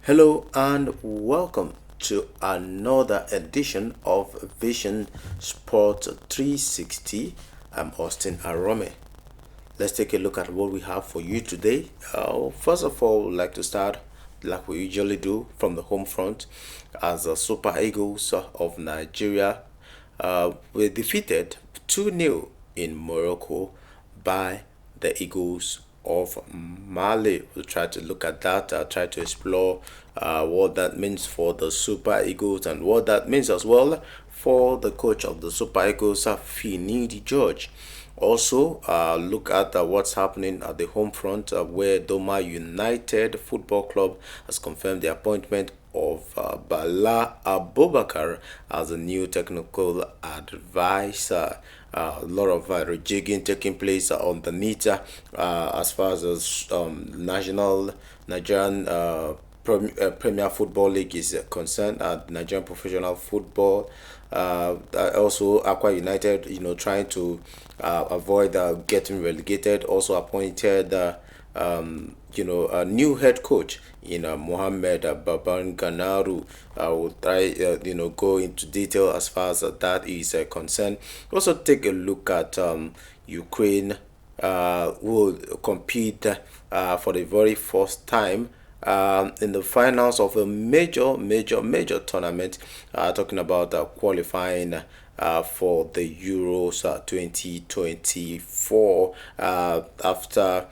Hello and welcome to another edition of Vision Sport 360. I'm Austin Arome. Let's take a look at what we have for you today. First of all, we'd like to start like we usually do from the home front as the Super Eagles of Nigeria were defeated 2-0 in Morocco by the Eagles of Mali. We'll try to look at that, try to explore what that means for the Super Eagles and what that means as well for the coach of the Super Eagles, Finidi George. Also, look at what's happening at the home front where Doma United Football Club has confirmed the appointment of Bala Abubakar as a new technical advisor. A lot of rejigging taking place on the NITA as far as national Nigerian Premier Football League is concerned, Nigerian Professional Football. Also, Aqua United, trying to avoid getting relegated, also appointed, a new head coach in Mohamed Baban Ganaru. Will try, go into detail as far as that is concerned. Also, take a look at Ukraine will compete for the very first time in the finals of a major tournament, talking about qualifying for the Euros 2024 after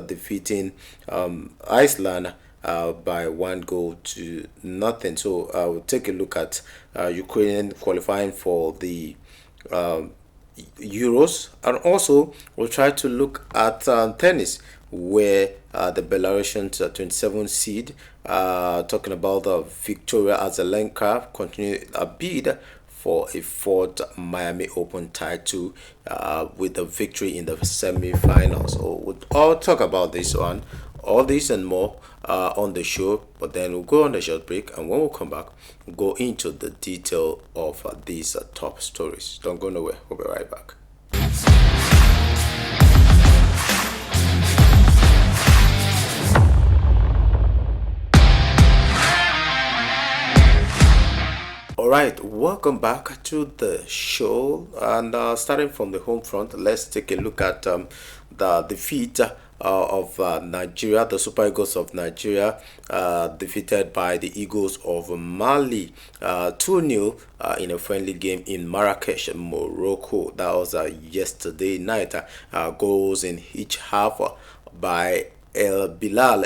defeating Iceland by 1 goal to nothing. So we'll take a look at Ukraine qualifying for the Euros, and also we'll try to look at tennis, where the Belarusian 27 seed, talking about Victoria Azarenka, continue a bid for a fourth Miami Open title with a victory in the semi-finals. So we'll all talk about this one, all this and more on the show, but then we'll go on a short break, and when we come back, we'll go into the detail of these top stories. Don't go nowhere. We'll be right back. All right, welcome back to the show. And starting from the home front, let's take a look at the defeat of Nigeria. The Super Eagles of Nigeria defeated by the Eagles of Mali 2-0 in a friendly game in Marrakesh, Morocco. That was yesterday night. Goals in each half by El Bilal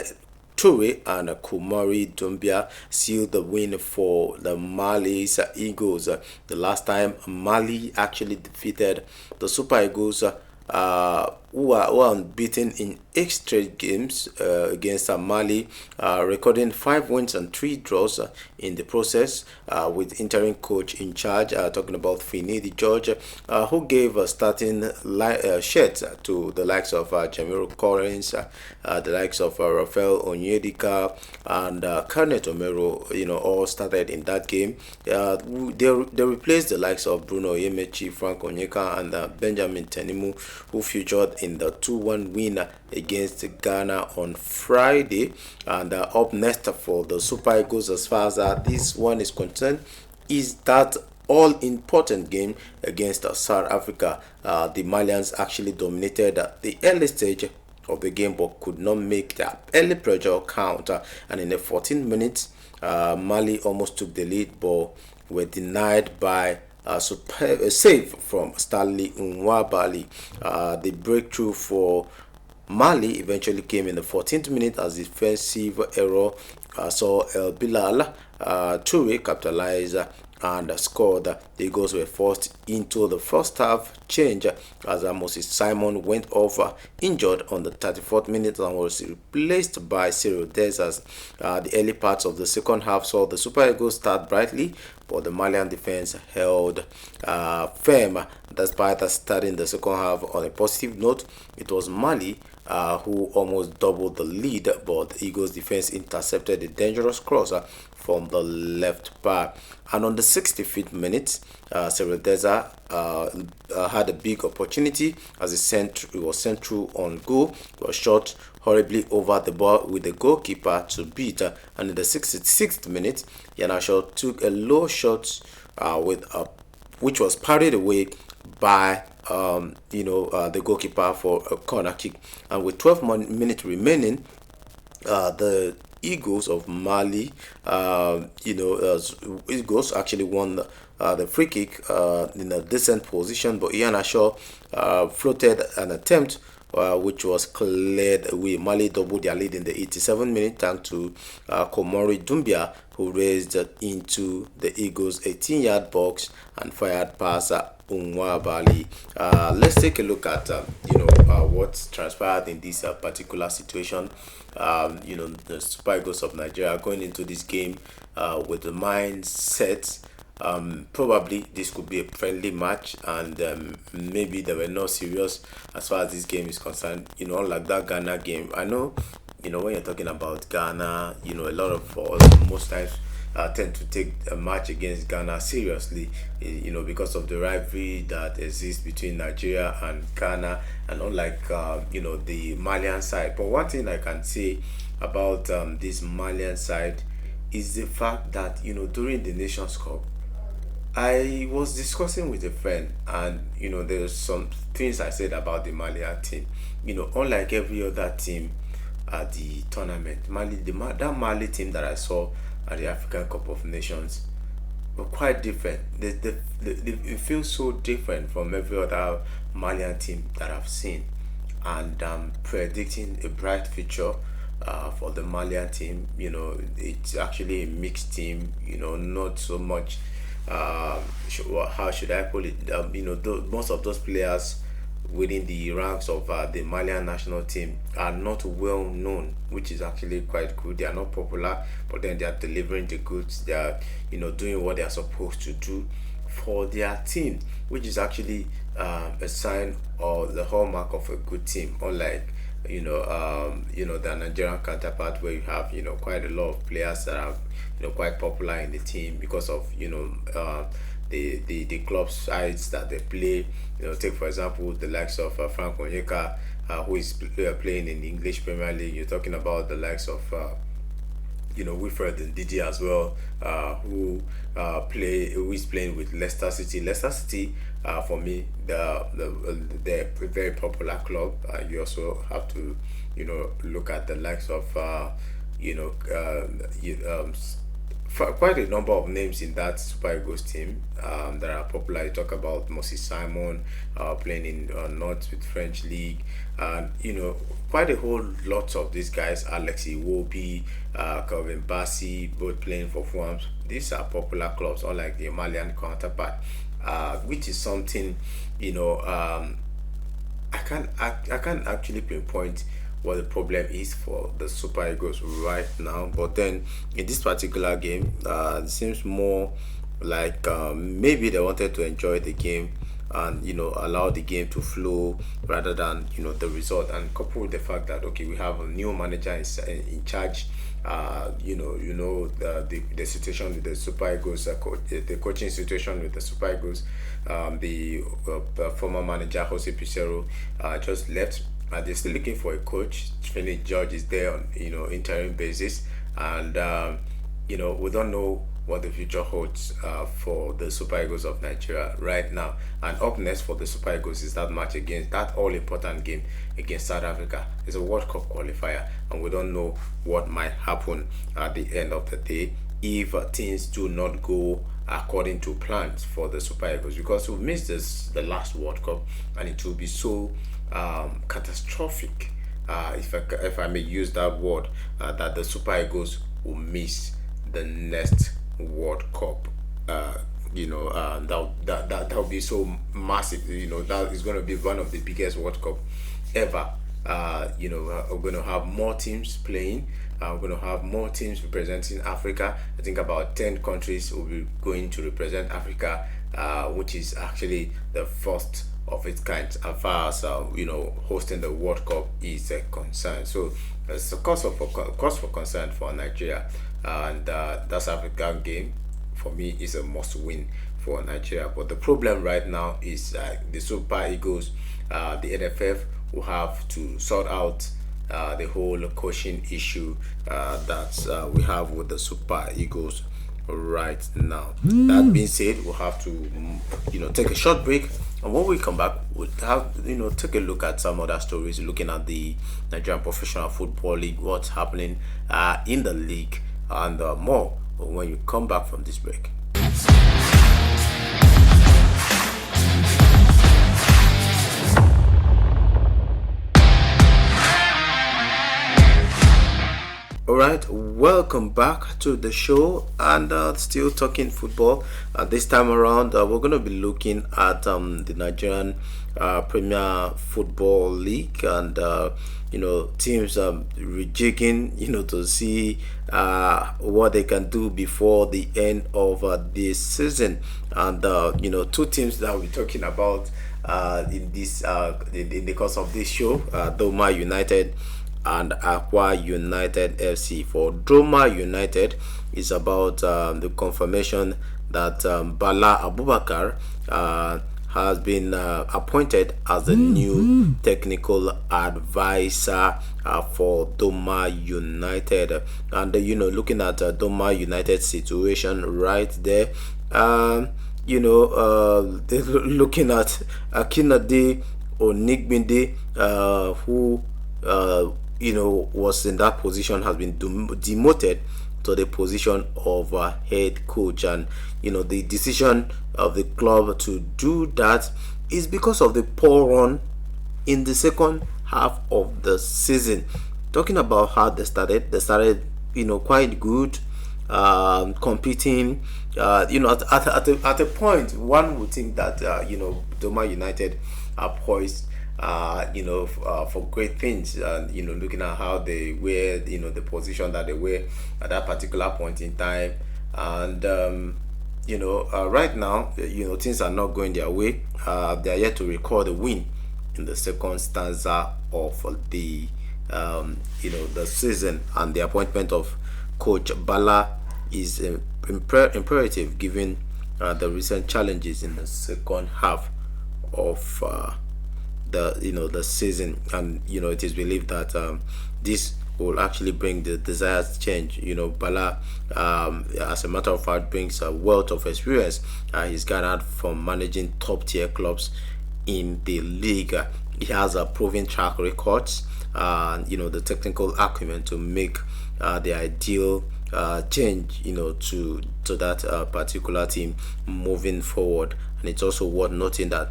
Toure and Kumari Dumbia sealed the win for the Mali's Eagles. The last time Mali actually defeated the Super Eagles, who are unbeaten in 8 straight games against Mali, recording 5 wins and 3 draws in the process, with interim coach in charge, talking about Finidi George, who gave starting shirts to the likes of Jamiru Collins, the likes of Rafael Onyedika and Kenneth Omero, all started in that game. They replaced the likes of Bruno Yemechi, Frank Onyeka, and Benjamin Tenimu, who featured in the 2-1 win against Ghana on Friday. And up next for the Super Eagles, as far as this one is concerned, is that all important game against South Africa. The Malians actually dominated the early stage of the game, but could not make their early pressure count. And in the 14 minutes, Mali almost took the lead, but were denied by a save from Stanley Nwabali. The breakthrough for Mali eventually came in the 14th minute as defensive error saw El Bilal Toure capitalize and scored. The Eagles were forced into the first half change as Moses Simon went off injured on the 34th minute and was replaced by Cyril Dessers. The early parts of the second half saw the Super Eagles start brightly, but the Malian defense held firm despite starting the second half on a positive note. It was Mali who almost doubled the lead, but Eagles defense intercepted a dangerous cross from the left bar. And on the 65th minute, Seredeza had a big opportunity as it was sent through on goal. It was shot horribly over the ball with the goalkeeper to beat. And in the 66th minute, Iheanacho took a low shot which was parried away by the goalkeeper for a corner kick. And with 12 minutes remaining, the Eagles of Mali, Eagles actually won the free kick in a decent position, but Iheanacho floated an attempt which was cleared away. Mali doubled their lead in the 87th minute thanks to Komori Dumbia, who raised into the Eagles' 18-yard box and fired past Unwabali. Let's take a look at what transpired in this particular situation. The Super Eagles of Nigeria going into this game with the mindset probably this could be a friendly match, and maybe they were not serious as far as this game is concerned. Unlike that Ghana game, I know, when you're talking about Ghana, a lot of us most times tend to take a match against Ghana seriously, because of the rivalry that exists between Nigeria and Ghana, and unlike the Malian side. But one thing I can say about this Malian side is the fact that during the Nations Cup, I was discussing with a friend, and there's some things I said about the Malian team. Unlike every other team at the tournament, that Mali team that I saw at the African Cup of Nations were quite different. It feels so different from every other Malian team that I've seen, and I'm predicting a bright future for the Malian team. It's actually a mixed team. Not so much. How should I put it? Most of those players within the ranks of the Malian national team are not well known, which is actually quite good. They are not popular, but then they are delivering the goods. They are, doing what they are supposed to do for their team, which is actually a sign or the hallmark of a good team. Unlike the Nigerian counterpart, where you have quite a lot of players that are quite popular in the team because of the club sides that they play. Take for example the likes of Frank Onyeka, who is playing in the English Premier League. You're talking about the likes of Wilfred Ndidi as well, who is playing with Leicester City. Leicester City, for me, they're a very popular club. You also have to look at the likes of quite a number of names in that Super Eagles team that are popular. You talk about Moses Simon playing in North with French League, and quite a whole lot of these guys. Alex Iwobi, Calvin Bassey, both playing for Fulham. These are popular clubs, unlike the Malian counterpart, which is something I can't actually pinpoint what the problem is for the Super Eagles right now. But then in this particular game, it seems more like maybe they wanted to enjoy the game and allow the game to flow rather than the result, and coupled with the fact that okay, we have a new manager in charge. The situation with the Super Eagles, the coaching situation with the Super Eagles. The former manager Jose Pizarro just left. They're still looking for a coach. Trinity George is there on interim basis, and we don't know what the future holds for the Super Eagles of Nigeria right now. And up next for the Super Eagles is that match against that all important game against South Africa. It's a World Cup qualifier, and we don't know what might happen at the end of the day if things do not go according to plans for the Super Eagles, because we've missed the last World Cup, and it will be so catastrophic, if I may use that word, that the Super Eagles will miss the next World Cup. That will be so massive. That is going to be one of the biggest World Cup ever. We're going to have more teams playing. We're going to have more teams representing Africa. I think about 10 countries will be going to represent Africa, which is actually the first of its kind as far as hosting the World Cup is concerned. So it's a cause for concern for Nigeria, and that South African game for me is a must win for Nigeria. But the problem right now is the Super Eagles, the NFF will have to sort out the whole coaching issue that we have with the Super Eagles right now. That being said, we'll have to take a short break, and when we come back, we'll have take a look at some other stories, looking at the Nigerian Professional Football League, what's happening in the league, and more when you come back from this break. All right, welcome back to the show, and still talking football. This time around, we're going to be looking at the Nigerian Premier Football League, and teams rejigging, to see what they can do before the end of this season. And two teams that we're talking about in the course of this show, Doma United and Aqua United FC. For Doma United, is about the confirmation that Bala Abubakar has been appointed as the new technical advisor for Doma United. And looking at Doma United's situation right there, looking at Akinade Onigbinde, who was in that position, has been demoted to the position of head coach. And the decision of the club to do that is because of the poor run in the second half of the season. Talking about how they started quite good, competing. At a point, one would think that Doma United are poised for great things, and looking at how they were, the position that they were at that particular point in time. And right now, things are not going their way. They are yet to record a win in the second stanza of the the season, and the appointment of coach Bala is imperative given the recent challenges in the second half of the season. And it is believed that this will actually bring the desired change. Bala, as a matter of fact, brings a wealth of experience he's garnered from managing top tier clubs in the league. He has a proven track records, the technical acumen to make the ideal change to that particular team moving forward. And it's also worth noting that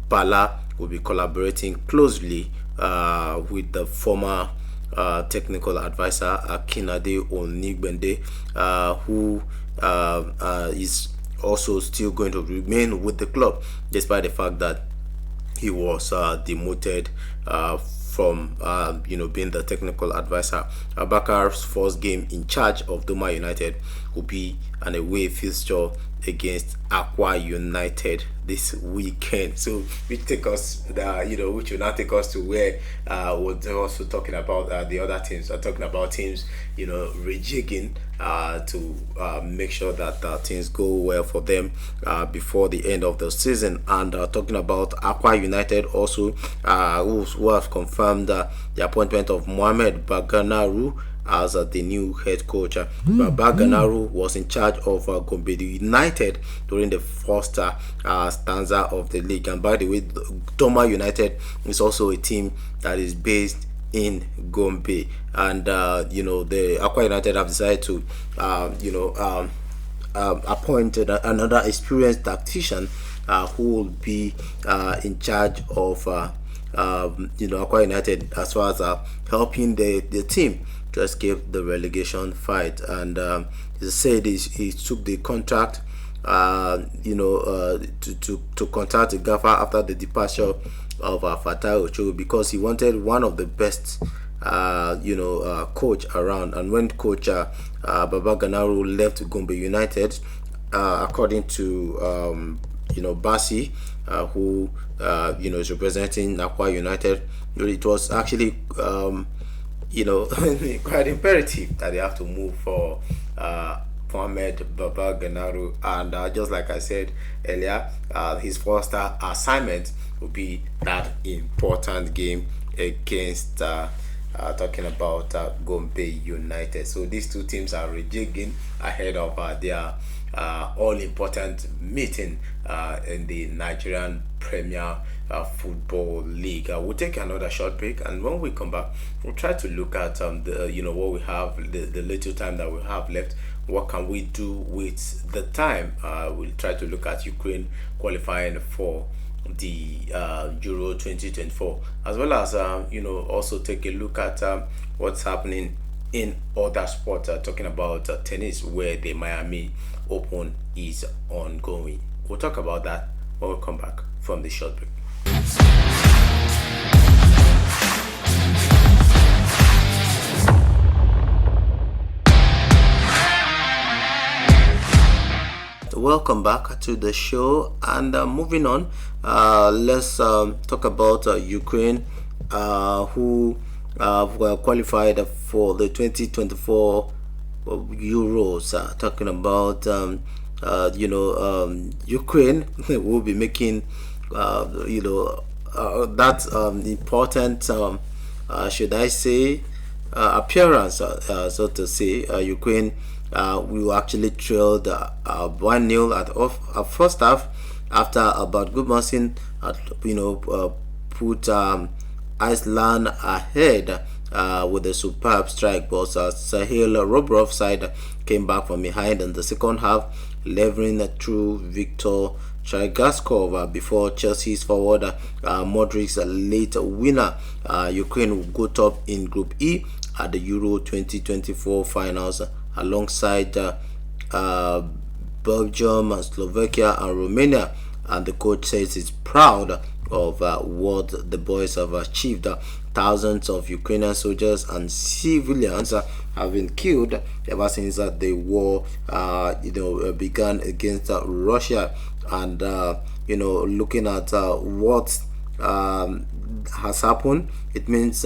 Bala will be collaborating closely with the former technical advisor Akinade Onigbinde, who is also still going to remain with the club, despite the fact that he was demoted from being the technical advisor. Abakar's first game in charge of Doma United will be an away fixture against Aqua United this weekend. So which will now take us to where we're also talking about the other teams. We're talking about teams rejigging to make sure that things go well for them before the end of the season. And talking about Aqua United also, who have confirmed the appointment of Mohamed Baganaru as the new head coach. Baganaru was in charge of Gombe United during the first stanza of the league. And by the way, Doma United is also a team that is based in Gombe. And the Aqua United have decided to appoint another experienced tactician who will be in charge of Aqua United as far as helping the team to escape the relegation fight. And he said he took the contract to contact the gaffer after the departure of Fatai Ocho, because he wanted one of the best coach around. And when coach Baba Ganaru left Gombe United, according to Basi, who is representing Aqua United. It was actually quite imperative that they have to move for Mohamed Baba Ganaru, and just like I said earlier, his first assignment will be that important game against talking about Gombe United. So these two teams are rejigging ahead of their all-important meeting in the Nigerian Premier Football League. We'll take another short break, and when we come back, we'll try to look at the what we have, the little time that we have left. What can we do with the time? We'll try to look at Ukraine qualifying for the Euro 2024, as well as also take a look at what's happening in other sports. Talking about tennis, where the Miami Open is ongoing. We'll talk about that when we come back from the short break. Welcome back to the show, and moving on, let's talk about Ukraine, who were qualified for the 2024 Euros. Talking about Ukraine will be making that important should I say appearance, so to say. Ukraine we actually trailed 1-0 at first half, after about Goodmanson put Iceland ahead with a superb strike, but Sahil Robrov side came back from behind in the second half, leveling through Victor Chaigaskov before Chelsea's forward Modric's late winner. Ukraine will go top in Group E at the Euro 2024 finals, alongside Belgium, Slovakia, and Romania. And the coach says he's proud of what the boys have achieved. Thousands of Ukrainian soldiers and civilians have been killed ever since the war began against Russia. And looking at what has happened, it means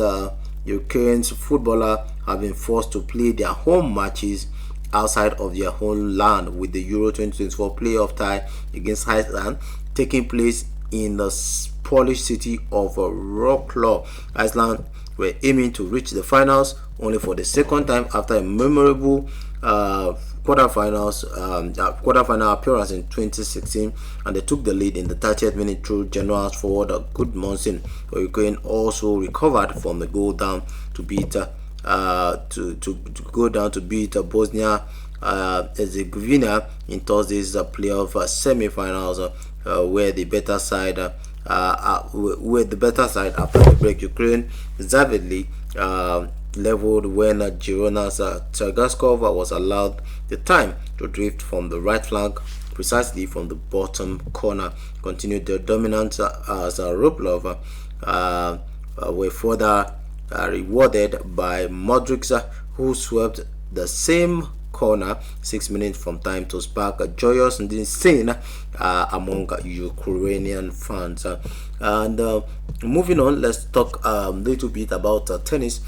Ukraine's footballers have been forced to play their home matches outside of their home land, with the Euro 2024 playoff tie against Iceland taking place in the Polish city of Wrocław. Iceland were aiming to reach the finals only for the second time after a memorable quarterfinal appearance in 2016, and they took the lead in the 30th minute through Genoa's forward Goodmanson. Ukraine also recovered from the goal down to beat Bosnia Herzegovina in Thursday's playoff semi-finals, where the better side after the break. Ukraine deservedly leveled when Girona's Chagaskov was allowed the time to drift from the right flank, precisely from the bottom corner. Continued their dominance as Rublov were further rewarded by Modric, who swept the same corner 6 minutes from time to spark a joyous scene among Ukrainian fans. And moving on, let's talk a little bit about tennis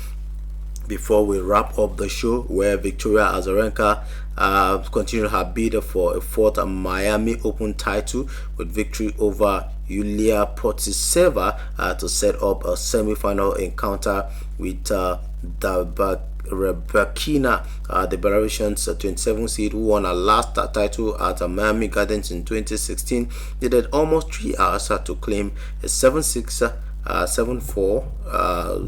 before we wrap up the show, where Victoria Azarenka continued her bid for a fourth Miami Open title with victory over Yulia Putintseva to set up a semi-final encounter with Rebekina, the Belarusian's 27 seed, who won her last title at Miami Gardens in 2016, needed almost 3 hours to claim a 7-6, 7-4,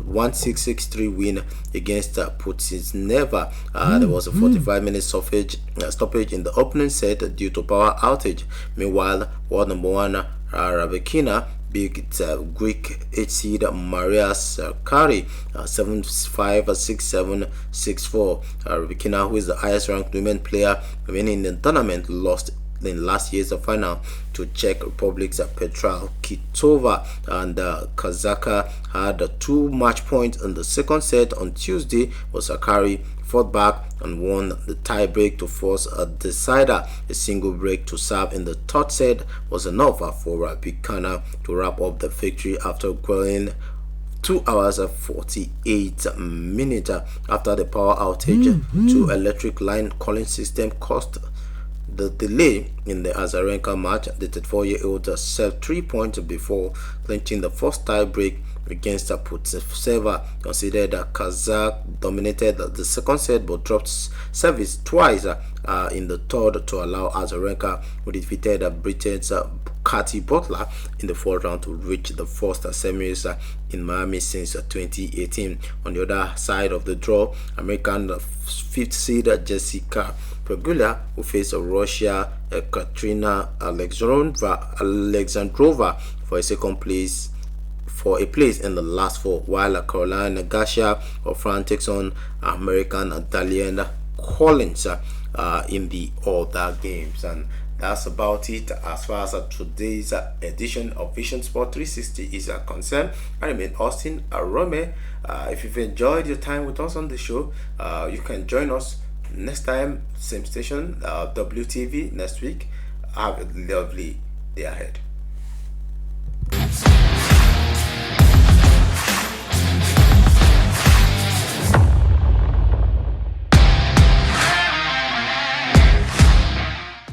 1-6-6-3 win against Putintseva. There was a 45-minute stoppage in the opening set due to power outage. Meanwhile, world number one Rebekina beat Greek 8 seed Maria Sakkari 7-5, 6-7, 6-4. Rebekina, who is the highest ranked women player remaining in the tournament, lost in last year's final to Czech Republic's Petra Kvitova, and Kazaka had 2 match points in the second set on Tuesday, but Sakkari fought back and won the tie break to force a decider. A single break to serve in the third set was enough for Buchanan to wrap up the victory after going 2 hours and 48 minutes after the power outage to electric line calling system caused the delay in the Azarenka match. The 34-year-old served 3 points before clinching the first tie break against Putseva. Considered Kazakh dominated the second set but dropped service twice in the third to allow Azarenka, who defeated Britain's Katie Butler in the fourth round, to reach the first semis in Miami since 2018. On the other side of the draw, American fifth seed Jessica Pegula, who faced Russia Katrina Alexandrova for a second place in the last four, while Caroline Garcia of France takes on American Dalian Collins in the other games. And that's about it as far as today's edition of Vision Sport 360 is concerned. I remain Austin Arome. If you've enjoyed your time with us on the show, you can join us next time, same station, WTV next week. Have a lovely day ahead.